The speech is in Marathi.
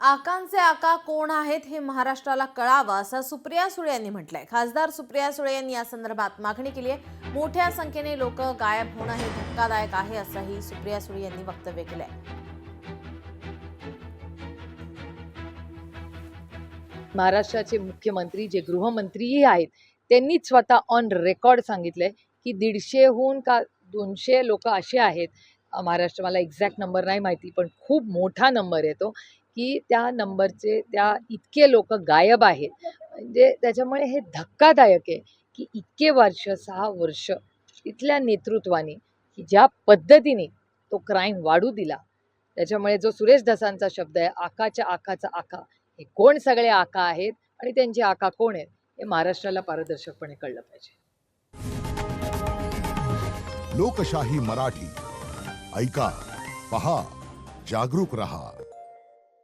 आकांचे आका कोण आहेत हे महाराष्ट्राला कळावं असं सुप्रिया सुळे यांनी म्हटलंय। खासदार सुप्रिया सुळे यांनी या संदर्भात मागणी केली आहे। मोठ्या संख्येने लोक गायब होणं हे धक्कादायक आहे असंही सुप्रिया सुळे यांनी वक्तव्य केलंय। महाराष्ट्राचे मुख्यमंत्री जे गृहमंत्रीही आहेत त्यांनी स्वतः ऑन रेकॉर्ड सांगितलंय की 150हून का 200 लोक असे आहेत महाराष्ट्र, मला एक्झॅक्ट नंबर नाही माहिती पण खूप मोठा नंबर येतो की त्या नंबरचे त्या इतके लोक गायब आहेत। म्हणजे त्याच्यामुळे हे धक्कादायक आहे की इतके वर्ष 6 वर्ष इथल्या नेतृत्वाने की ज्या पद्धतीने तो क्राईम वाढू दिला, त्याच्यामुळे जो सुरेश धसांचा शब्द आहे आकाच्या आकाचा आका, हे कोण सगळे आका आहेत आणि त्यांचे आका कोण आहेत हे महाराष्ट्राला पारदर्शकपणे कळलं पाहिजे। लोकशाही मराठी ऐका, पहा, जागरूक रहा।